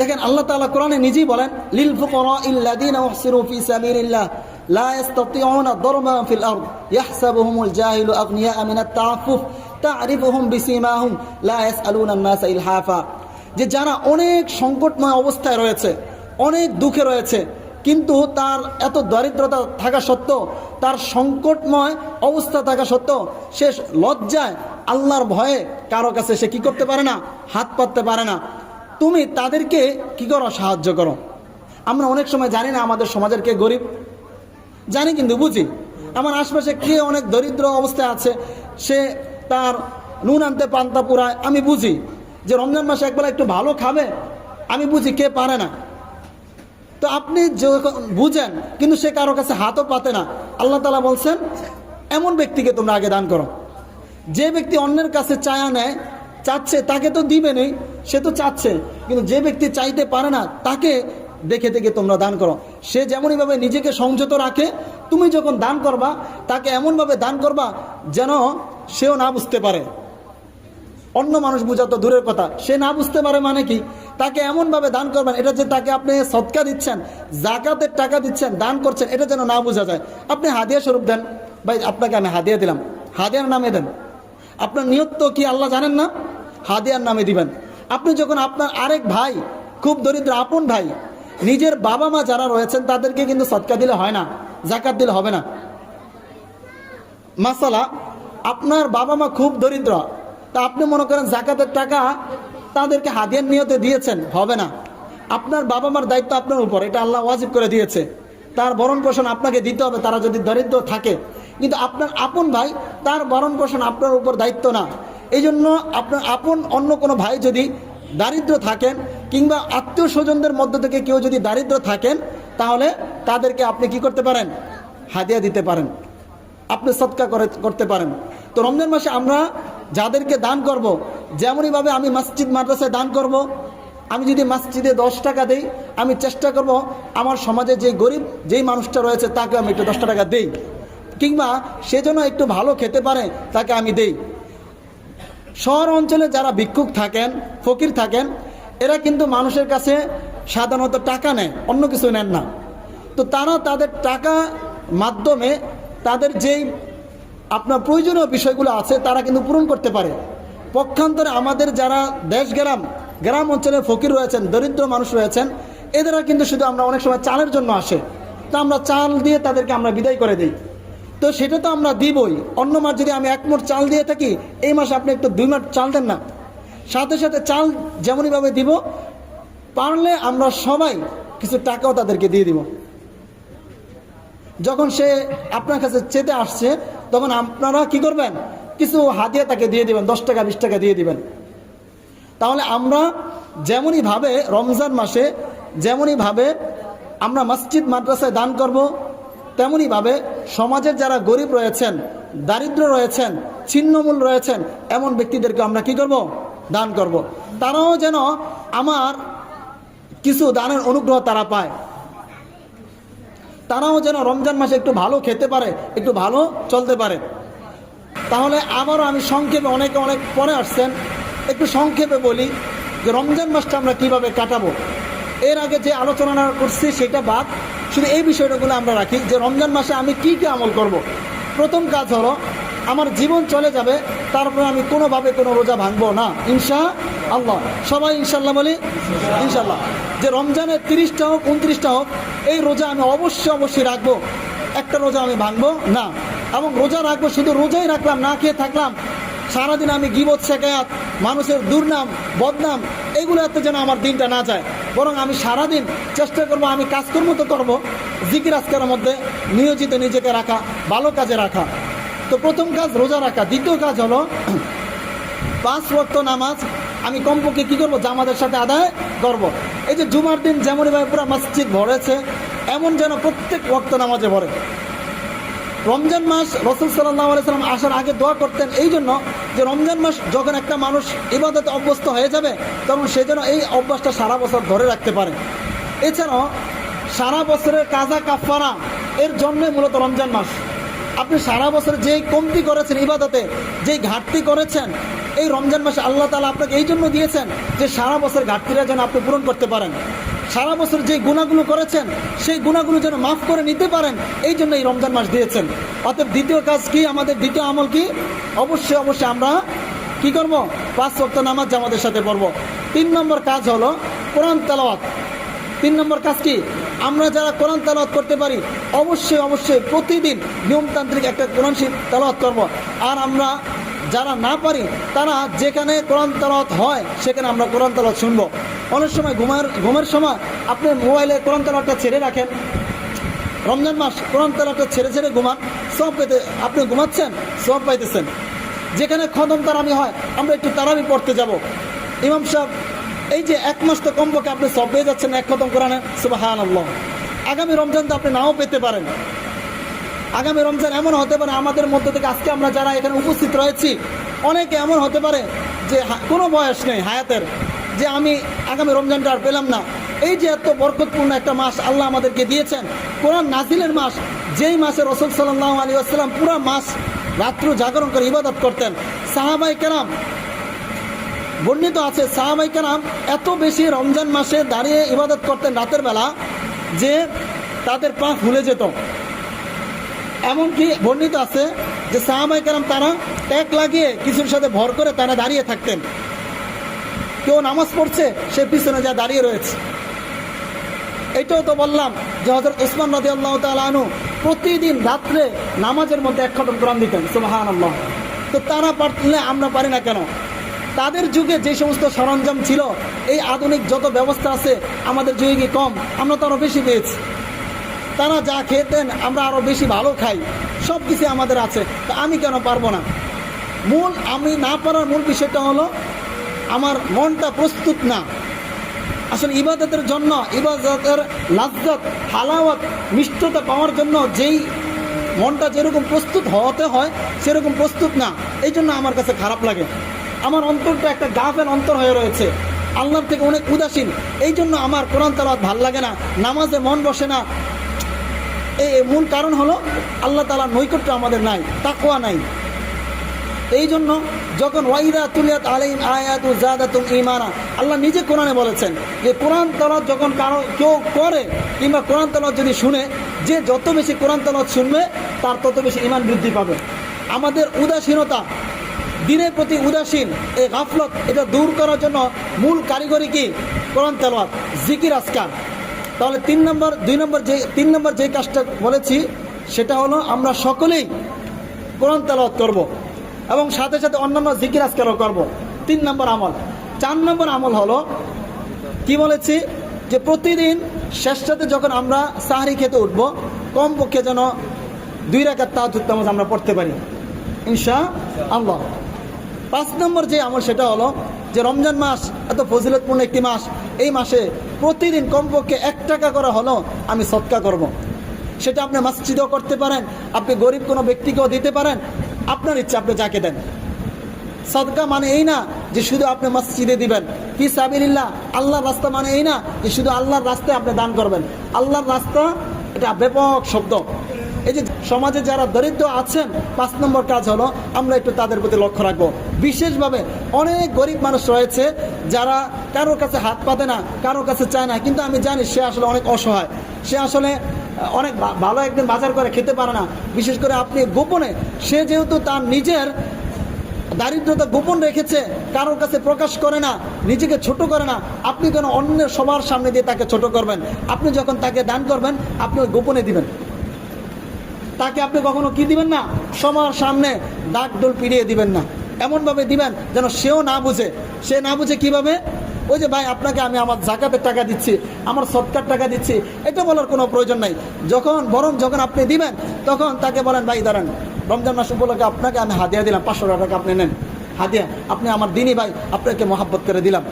দেখেন আল্লাহ তাআলা কোরআনে নিজেই বলেন লিল ফুকারাইল্লাযীনা উহসিরু ফি সাবিলিল্লাহ লা ইস্তাতিউনা দারবান ফিল আরদ ইয়াহসাবুহুমুল জাহিলু আগনিয়া মিনাত তাআফফুফ তা'রিফুহুম বিসীমাহুম লা ইয়াসআলুনা আন-নাসা ইলহাফা। যে যারা অনেক সংকটময় অবস্থায় রয়েছে, অনেক দুঃখে রয়েছে, কিন্তু তার এত দারিদ্রতা থাকা সত্ত্বেও, তার সংকটময় অবস্থা থাকা সত্ত্বেও সে লজ্জায় আল্লাহর ভয়ে কারো কাছে সে কি করতে পারে না, হাত পাততে পারে না। তুমি তাদেরকে কি করো, সাহায্য করো। আমরা অনেক সময় জানি না আমাদের সমাজের কে গরিব, জানি কিন্তু বুঝি। আমার আশপাশে কে অনেক দরিদ্র অবস্থায় আছে, সে তার নুন আনতে পান্তা পুরায়, আমি বুঝি। যে রমজান মাসে একবেলা একটু ভালো খাবে, আমি বুঝি কে পারে না। তো আপনি যখন বুঝেন কিন্তু সে কারো কাছে হাতও পাতে না, আল্লাহ তাআলা বলছেন এমন ব্যক্তিকে তোমরা আগে দান করো। যে ব্যক্তি অন্যের কাছে চায়া নেয়, চাচ্ছে, তাকে তো দিবেনই, সে তো চাচ্ছে, কিন্তু যে ব্যক্তি চাইতে পারে না তাকে দেখে দেখে তোমরা দান করো। সে যেমনইভাবে নিজেকে সংযত রাখে, তুমি যখন দান করবা তাকে এমনভাবে দান করবা যেন সেও না বুঝতে পারে। অন্য মানুষ বোঝা তো দূরের কথা, সে না বুঝতে পারে মানে কি, তাকে এমনভাবে দান করবেন এটা যে তাকে আপনি সদকা দিচ্ছেন, জাকাতের টাকা দিচ্ছেন, দান করছেন, এটা যেন না বোঝা যায়। আপনি হাদিয়া স্বরূপ দেন, ভাই আপনাকে আমি হাদিয়া দিলাম, হাদিয়ার নামে দেন। আপনার নিয়ত তো কি আল্লাহ জানেন না, হাদিয়ার নামে দিবেন। আপনি যখন আপনার আরেক ভাই, খুব দরিদ্র আপন ভাই, নিজের বাবা মা যারা রয়েছেন তাদেরকে কিন্তু সদকা দিলে হয় না, জাকাত দিলে হবে না। মাসালা, আপনার বাবা মা খুব দরিদ্র, তা আপনি মনে করেন জাকাতের টাকা তাদেরকে হাদিয়ার নিয়তে দিয়েছেন, হবে না। আপনার বাবা মার দায়িত্ব আপনার উপর, এটা আল্লাহ ওয়াজিব করে দিয়েছে, তার ভরণ পোষণ আপনাকে দিতে হবে, তারা যদি দরিদ্র থাকে। কিন্তু আপনার আপন ভাই, তার ভরণ পোষণ আপনার উপর দায়িত্ব না। এই জন্য আপনার আপন অন্য কোনো ভাই যদি দারিদ্র থাকেন, কিংবা আত্মীয় স্বজনদের মধ্য থেকে কেউ যদি দারিদ্র থাকেন, তাহলে তাদেরকে আপনি কি করতে পারেন, হাদিয়া দিতে পারেন, আপনি সদকা করতে পারেন। তো রমজান মাসে আমরা যাদেরকে দান করব, যেমনইভাবে আমি মসজিদ মাদ্রাসায় দান করব, আমি যদি মসজিদে 10 টাকা দেই, আমি চেষ্টা করব আমার সমাজে যে গরিব যেই মানুষটা রয়েছে তাকে আমি একটু 10 টাকা দেই, কিংবা সে যেন একটু ভালো খেতে পারে তাকে আমি দেই। শহর অঞ্চলে যারা ভিক্ষুক থাকেন, ফকির থাকেন, এরা কিন্তু মানুষের কাছে সাধারণত টাকা নেয়, অন্য কিছু নেন না। তো তারা তাদের টাকা মাধ্যমে তাদের যেই আপনার প্রয়োজনীয় বিষয়গুলো আছে তারা কিন্তু পূরণ করতে পারে। পক্ষান্তরে আমাদের যারা গ্রাম অঞ্চলে ফকির রয়েছেন, দরিদ্র মানুষ রয়েছেন, এদেরা কিন্তু শুধু আমরা অনেক সময় চালের জন্য আসে, তা আমরা চাল দিয়ে তাদেরকে আমরা বিদায় করে দিই। তো সেটা তো আমরা দিবই। অন্য মাস যদি আমি 1 মুঠ চাল দিয়ে থাকি, এই মাসে আপনি একটু 2 মুঠ চাল দেন না, সাথে সাথে চাল যেমনইভাবে দিব, পারলে আমরা সবাই কিছু টাকাও তাদেরকে দিয়ে দিব। যখন সে আপনার কাছে চেতে আসছে, তখন আপনারা কি করবেন, কিছু হাদিয়া তাকে দিয়ে দিবেন, 10 টাকা 20 টাকা দিয়ে দিবেন। তাহলে আমরা যেমনইভাবে রমজান মাসে যেমনইভাবে আমরা মসজিদ মাদ্রাসায় দান করব, তেমনইভাবে সমাজের যারা গরিব রয়েছেন, দারিদ্র রয়েছেন, ছিন্নমূল রয়েছেন, এমন ব্যক্তিদেরকে আমরা কি করব, দান করব। তারাও যেন আমার কিছু দানের অনুগ্রহ তারা পায়, তারাও যেন রমজান মাসে একটু ভালো খেতে পারে, একটু ভালো চলতে পারে। তাহলে আবারও আমি সংক্ষেপে, অনেক পরে আসছেন, একটু সংক্ষেপে বলি যে রমজান মাসটা আমরা কিভাবে কাটাবো। এর আগে যে আলোচনা করছি সেটা বাদ, শুধু এই বিষয়টাগুলো আমরা রাখি যে রমজান মাসে আমি কি আমল করব। প্রথম কাজ হলো, আমার জীবন চলে যাবে, তারপরে আমি কোনোভাবে কোনো রোজা ভাঙবো না, ইনশাআল্লাহ। সবাই ইনশাআল্লাহ বলি, ইনশাআল্লাহ। যে রমজানের 30টা হোক 29টা হোক, এই রোজা আমি অবশ্যই রাখবো, একটা রোজা আমি ভাঙবো না। এবং রোজা রাখবো, শুধু রোজাই রাখলাম, না খেয়ে থাকলাম, সারাদিন আমি গীবত শেখায়াত, মানুষের দুর্নাম বদনাম এগুলোতে যেন আমার দিনটা না যায়, বরং আমি সারাদিন চেষ্টা করব, আমি কাজকর্ম তো করবো, জিকির আজকারের মধ্যে নিয়োজিত নিজেকে রাখা, ভালো কাজে রাখা। তো প্রথম কাজ রোজা রাখা। দ্বিতীয় কাজ হলো 5 ওয়াক্ত নামাজ আমি কমপক্ষে কি করব, জামাতের সাথে আদায় করব। এই যে জুমার দিন যেমনইভাবে পুরো মসজিদ ভরেছে, এমন যেন প্রত্যেক ওয়াক্ত নামাজে ভরে। রমজান মাস রাসূল সাল্লাল্লাহু আলাইহি সাল্লাম আসার আগে দোয়া করতেন, এই জন্য যে রমজান মাস যখন একটা মানুষ ইবাদতে অভ্যস্ত হয়ে যাবে, তখন সে যেন এই অভ্যাসটা সারা বছর ধরে রাখতে পারে। এছাড়াও সারা বছরের কাজা কাফারা এর জন্যে মূলত রমজান মাস। আপনি সারা বছর যেই কমতি করেছেন ইবাদতে, যেই ঘাটতি করেছেন, এই রমজান মাসে আল্লাহ তাআলা আপনাকে এই জন্য দিয়েছেন যে সারা বছর ঘাটতিটা যেন আপনি পূরণ করতে পারেন। সারা বছর যে গুনাহগুলো করেছেন সেই গুনাহগুলো যেন মাফ করে নিতে পারেন, এই জন্য এই রমজান মাস দিয়েছেন। অতএব দ্বিতীয় কাজ কি, আমাদের দ্বিতীয় আমল কি? অবশ্যই অবশ্যই আমরা কি করব? 5 ওয়াক্ত নামাজ জামাতের সাথে পড়ব। 3 নম্বর কাজ হলো কোরআন তেলাওয়াত। 3 নম্বর কাজ কি? আমরা যারা কোরআন তেলাওয়াত করতে পারি অবশ্যই অবশ্যই প্রতিদিন নিয়মতান্ত্রিক একটা কোরআন শরীফ তেলাওয়াত করব। আর আমরা যারা না পারি তারা যেখানে কোরআন তেলাওয়াত হয় সেখানে আমরা কোরআন তেলাওয়াত শুনবো। অনেক সময় ঘুমের সময় আপনি মোবাইলে কোরআন তেলাওয়াতটা ছেড়ে রাখেন, রমজান মাস কোরআন তেলাওয়াতটা ছেড়ে ছেড়ে ঘুমান, সব পেতে আপনি ঘুমাচ্ছেন, সব পাইতেছেন। যেখানে খতম তারাবি হয় আমরা একটু তারাবি পড়তে যাব। ইমাম সাহেব এই যে 1 মাস তো কমপক্ষে আপনি সব পেয়ে যাচ্ছেন এক খতম কোরআনে, সুবহানাল্লাহ। আগামী রমজান তো আপনি নাও পেতে পারেন। আগামী রমজান এমন হতে পারে আমাদের মধ্য থেকে আজকে আমরা যারা এখানে উপস্থিত রয়েছি অনেকে এমন হতে পারে যে কোনো বয়স নেই হায়াতের, যে আমি আগামী রমজানটা আর পেলাম না। এই যে এত বরকতপূর্ণ একটা মাস আল্লাহ আমাদেরকে দিয়েছেন, কোরআন নাজিলের মাস, যেই মাসে রাসূল সাল্লাল্লাহু আলাইহি ওয়াসাল্লাম পুরো মাস রাত্র জাগরণ করে ইবাদত করতেন। সাহাবায়ে কেরাম বর্ণিত আছে, সাহাবায়ে কেরাম এত বেশি রমজান মাসে দাঁড়িয়ে ইবাদত করতেন রাতের বেলা যে তাদের পা ফুলে যেত। এমনকি বর্ণিত আছে যে সাহাবায়ে কেরাম তারা ট্যাক লাগিয়ে কিছুর সাথে ভর করে তারা দাঁড়িয়ে থাকতেন। কেউ নামাজ পড়ছে সে পিছনে যা দাঁড়িয়ে রয়েছে। এটাও তো বললাম যে হযরত উসমান রাদিয়াল্লাহু তাআলা আনহু প্রতিদিন রাত্রে নামাজের মধ্যে 1 খতম কোরআন দিতেন, সুবহানাল্লাহ। তো তারা পারলে আমরা পারি না কেন? তাদের যুগে যে সমস্ত সরঞ্জাম ছিল, এই আধুনিক যত ব্যবস্থা আছে আমাদের যুগে কি কম? আমরা তো আরও বেশি পেয়েছি। তারা যা খেতেন আমরা আরও বেশি ভালো খাই, সব কিছু আমাদের আছে, তা আমি কেন পারবো না? আমি না পারার মূল বিষয়টা হলো আমার মনটা প্রস্তুত না। আসলে ইবাদতের জন্য, ইবাদতের লাজ্জাত, হালাওয়াত, মিষ্টতা পাওয়ার জন্য যেই মনটা যেরকম প্রস্তুত হতে হয় সেরকম প্রস্তুত না। এই জন্য আমার কাছে খারাপ লাগে। আমার অন্তরটা একটা গাফেল অন্তর হয়ে রয়েছে, আল্লাহর থেকে অনেক উদাসীন। এই জন্য আমার কোরআন তেলাওয়াত ভাল লাগে না, নামাজে মন বসে না। এই মূল কারণ হলো আল্লাহ তাআলার নৈকট্য আমাদের নাই, তাকওয়া নাই। এই জন্য যখন ওয়াইদা তুলিয়াত আলাইহিম আয়াতু যাদাতুম ঈমানা, আল্লাহ নিজে কোরআনে বলেছেন যে কোরআন তেলাওয়াত যখন কেউ করে কিংবা কোরআন তেলাওয়াত যদি শুনে, যে যত বেশি কোরআন তেলাওয়াত শুনবে তার তত বেশি ঈমান বৃদ্ধি পাবে। আমাদের উদাসীনতা, দিনের প্রতি উদাসীন, এই গাফলত, এটা দূর করার জন্য মূল কারিগরি কি? কোরআন তেলাওয়াত, জিকির, আজকার। তাহলে 3 নম্বর যে কাজটা বলেছি সেটা হলো আমরা সকলেই কোরআন তেলাওয়াত করব এবং সাথে সাথে অন্যান্য জিকির আজকারও করব। 3 নম্বর আমল। 4 নম্বর আমল হলো কি বলেছি, যে প্রতিদিন শেষটাতে যখন আমরা সাহরি খেতে উঠবো কমপক্ষে যেন 2 রাকাত তাহাজ্জুদ নামাজ আমরা পড়তে পারি, ইনশাআল্লাহ। 5 নম্বর যে আমল সেটা হলো যে রমজান মাস এত ফজিলতপূর্ণ একটি মাস, এই মাসে প্রতিদিন কমপক্ষে 1 টাকা করে হলো আমি সদকা করব। সেটা আপনি মসজিদেও করতে পারেন, আপনি গরিব কোনো ব্যক্তিকেও দিতে পারেন, আপনার ইচ্ছা, আপনি যাকে দেন। সদকা মানে এই না যে শুধু আপনি মসজিদে দিবেন, ফি সাবিলিল্লাহ আল্লাহর রাস্তা মানে এই না যে শুধু আল্লাহর রাস্তায় আপনি দান করবেন। আল্লাহর রাস্তা এটা ব্যাপক শব্দ। এই যে সমাজে যারা দরিদ্র আছেন, 5 নম্বর কাজ হলো আমরা একটু তাদের প্রতি লক্ষ্য রাখবো। বিশেষভাবে অনেক গরিব মানুষ রয়েছে যারা কারোর কাছে হাত পাতে না, কারোর কাছে চায় না, কিন্তু আমি জানি সে আসলে অনেক অসহায়, সে আসলে অনেক ভালো একদিন বাজার করে খেতে পারে না। বিশেষ করে আপনি গোপনে, সে যেহেতু তার নিজের দারিদ্রতা গোপন রেখেছে, কারোর কাছে প্রকাশ করে না, নিজেকে ছোট করে না, আপনি কেন অন্যের সবার সামনে দিয়ে তাকে ছোট করবেন? আপনি যখন তাকে দান করবেন আপনি ওই গোপনে দিবেন, তাকে আপনি কখনো কি দিবেন না, সবার সামনে ডাক ডোল পিড়িয়ে দিবেন না। এমনভাবে দিবেন যেন সেও না বুঝে। সে না বুঝে কিভাবে? ওই যে ভাই আপনাকে আমি আমার যাকাতের টাকা দিচ্ছি, আমার সদকার টাকা দিচ্ছি, এটা বলার কোনো প্রয়োজন নাই। যখন আপনি দিবেন তখন তাকে বলেন, ভাই দাঁড়ান, রমজান মাস উপলক্ষে আপনাকে আমি হাদিয়া দিলাম, 500 টাকা আপনি নেন হাদিয়া, আপনি আমার দিনই ভাই, আপনাকে মহাব্বত করে দিলাম,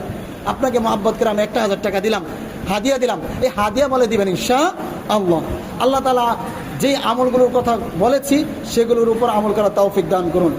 আপনাকে মহাব্বত করে আমি 1000 টাকা দিলাম, হাদিয়া দিলাম। এই হাদিয়া বলে দিবেন ইনশাআল্লাহ। আল্লাহ তাআলা যে আমলগুলোর কথা বলেছি সেগুলোর উপর আমল করা তৌফিক দান করুন।